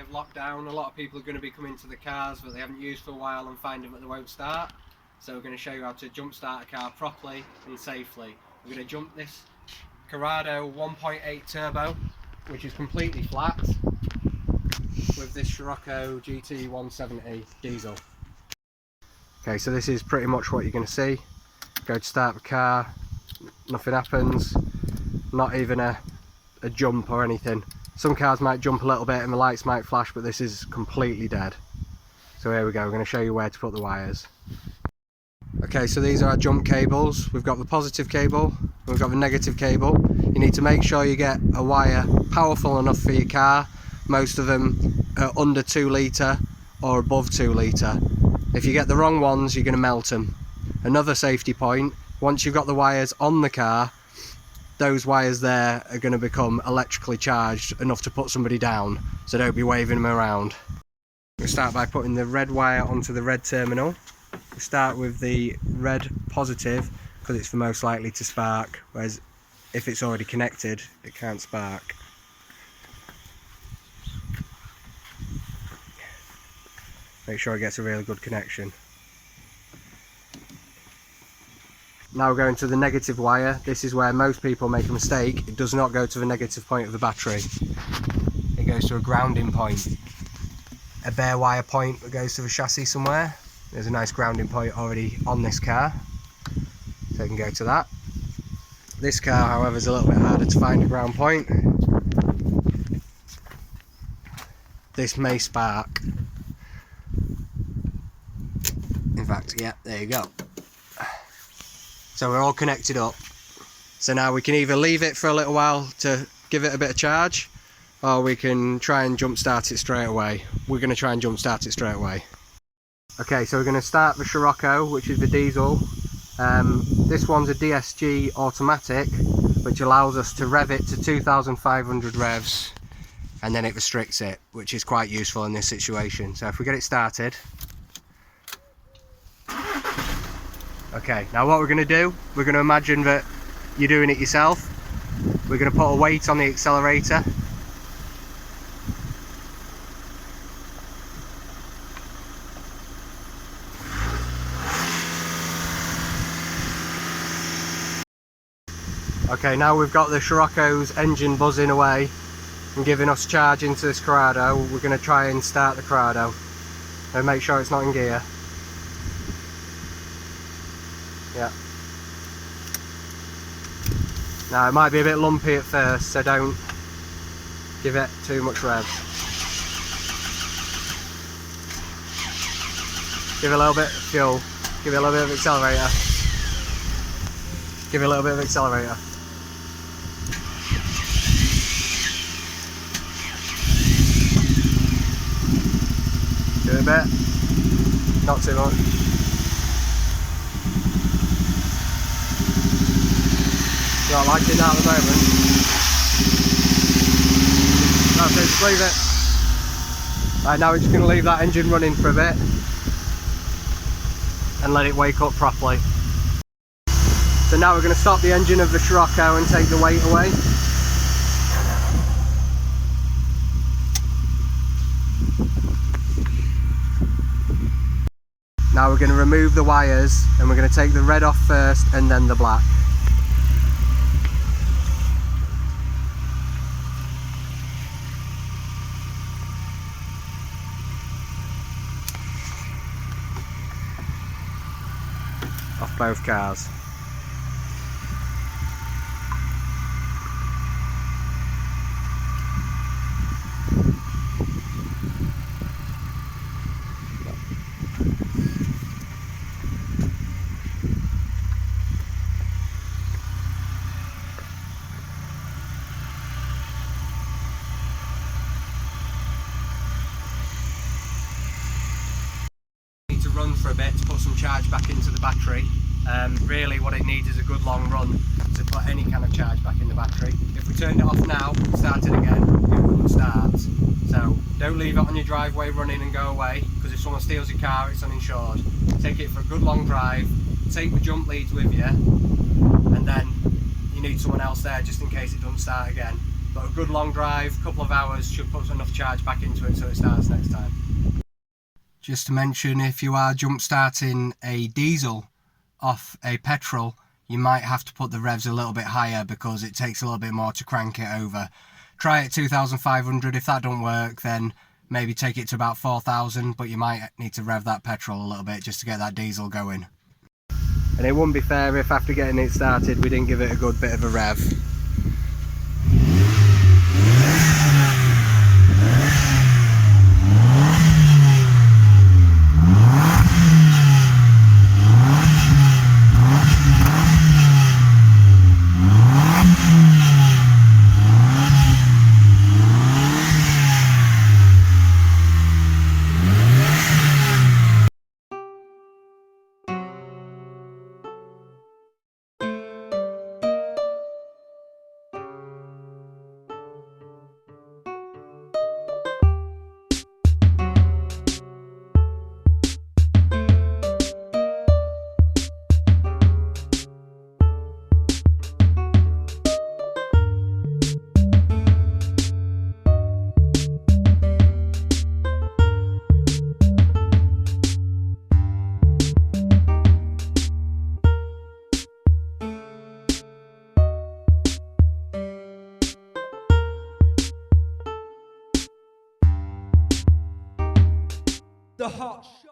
of lockdown, a lot of people are going to be coming to the cars that they haven't used for a while and finding that they won't start. So we're going to show you how to jump start a car properly and safely. We're going to jump this Corrado 1.8 turbo, which is completely flat, with this Scirocco GT 170 diesel. Okay, so this is pretty much what you're going to see. Go to start the car, nothing happens, not even a jump or anything. Some cars might jump a little bit and the lights might flash, but this is completely dead. So here we go, we're going to show you where to put the wires. Okay, so these are our jump cables. We've got the positive cable, we've got the negative cable. You need to make sure you get a wire powerful enough for your car. Most of them are under 2 litre or above 2 litre. If you get the wrong ones, you're going to melt them. Another safety point, once you've got the wires on the car, those wires there are going to become electrically charged enough to put somebody down, so don't be waving them around. We'll start by putting the red wire onto the red terminal. We'll start with the red positive because it's the most likely to spark, whereas if it's already connected it can't spark. Make sure it gets a really good connection. Now we're going to the negative wire. This is where most people make a mistake. It does not go to the negative point of the battery. It goes to a grounding point. A bare wire point that goes to the chassis somewhere. There's a nice grounding point already on this car, so you can go to that. This car, however, is a little bit harder to find a ground point. This may spark. In fact, yeah, there you go. So we're all connected up. So now we can either leave it for a little while to give it a bit of charge, or we can try and jump start it straight away. We're going to try and jump start it straight away. Okay, so we're going to start the Scirocco, which is the diesel. This one's a DSG automatic, which allows us to rev it to 2,500 revs, and then it restricts it, which is quite useful in this situation. So if we get it started. Okay, now what we're going to do, we're going to imagine that you're doing it yourself. We're going to put a weight on the accelerator. Okay, now we've got the Scirocco's engine buzzing away and giving us charge into this Corrado. We're going to try and start the Corrado and make sure it's not in gear. Yeah. Now it might be a bit lumpy at first, so don't give it too much rev. Give it a little bit of fuel. Give it a little bit of accelerator. Give it a little bit of accelerator. Do it a bit. Not too much. Not liking that at the moment. That's it, just leave it. Right, now we're just going to leave that engine running for a bit and let it wake up properly. So now we're going to stop the engine of the Scirocco and take the weight away. Now we're going to remove the wires and we're going to take the red off first and then the black. Off both cars. Need to run for a bit to put some charge back into the battery. Really what it needs is a good long run to put any kind of charge back in the battery. If we turned it off now and started again, it wouldn't start. So don't leave it on your driveway running and go away, because if someone steals your car it's uninsured. Take it for a good long drive, take the jump leads with you, and then you need someone else there just in case it doesn't start again. but a good long drive, couple of hours, should put enough charge back into it so it starts next time. Just to mention, if you are jump starting a diesel off a petrol, you might have to put the revs a little bit higher because it takes a little bit more to crank it over. Try it 2,500. If that don't work, then maybe take it to about 4,000, but you might need to rev that petrol a little bit just to get that diesel going. And it wouldn't be fair if after getting it started we didn't give it a good bit of a rev. The hot shot.